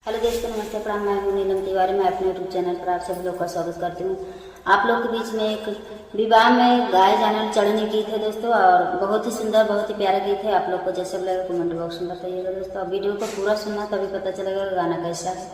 Hello दोस्तों, नमस्ते, प्रणाम। मैं हूं नीलम तिवारी। मैं अपने यूट्यूब चैनल पर आप सभी लोग का स्वागत करती हूं। आप लोग के बीच में एक विवाह में गाए जाने चढ़ने गीत है दोस्तों, और बहुत ही सुंदर, बहुत ही प्यारा गीत है। आप लोग को जैसा लगेगा कमेंट बॉक्स में बताइएगा दोस्तों। अब वीडियो को पूरा सुनना तभी पता चलेगा गाना कैसा है।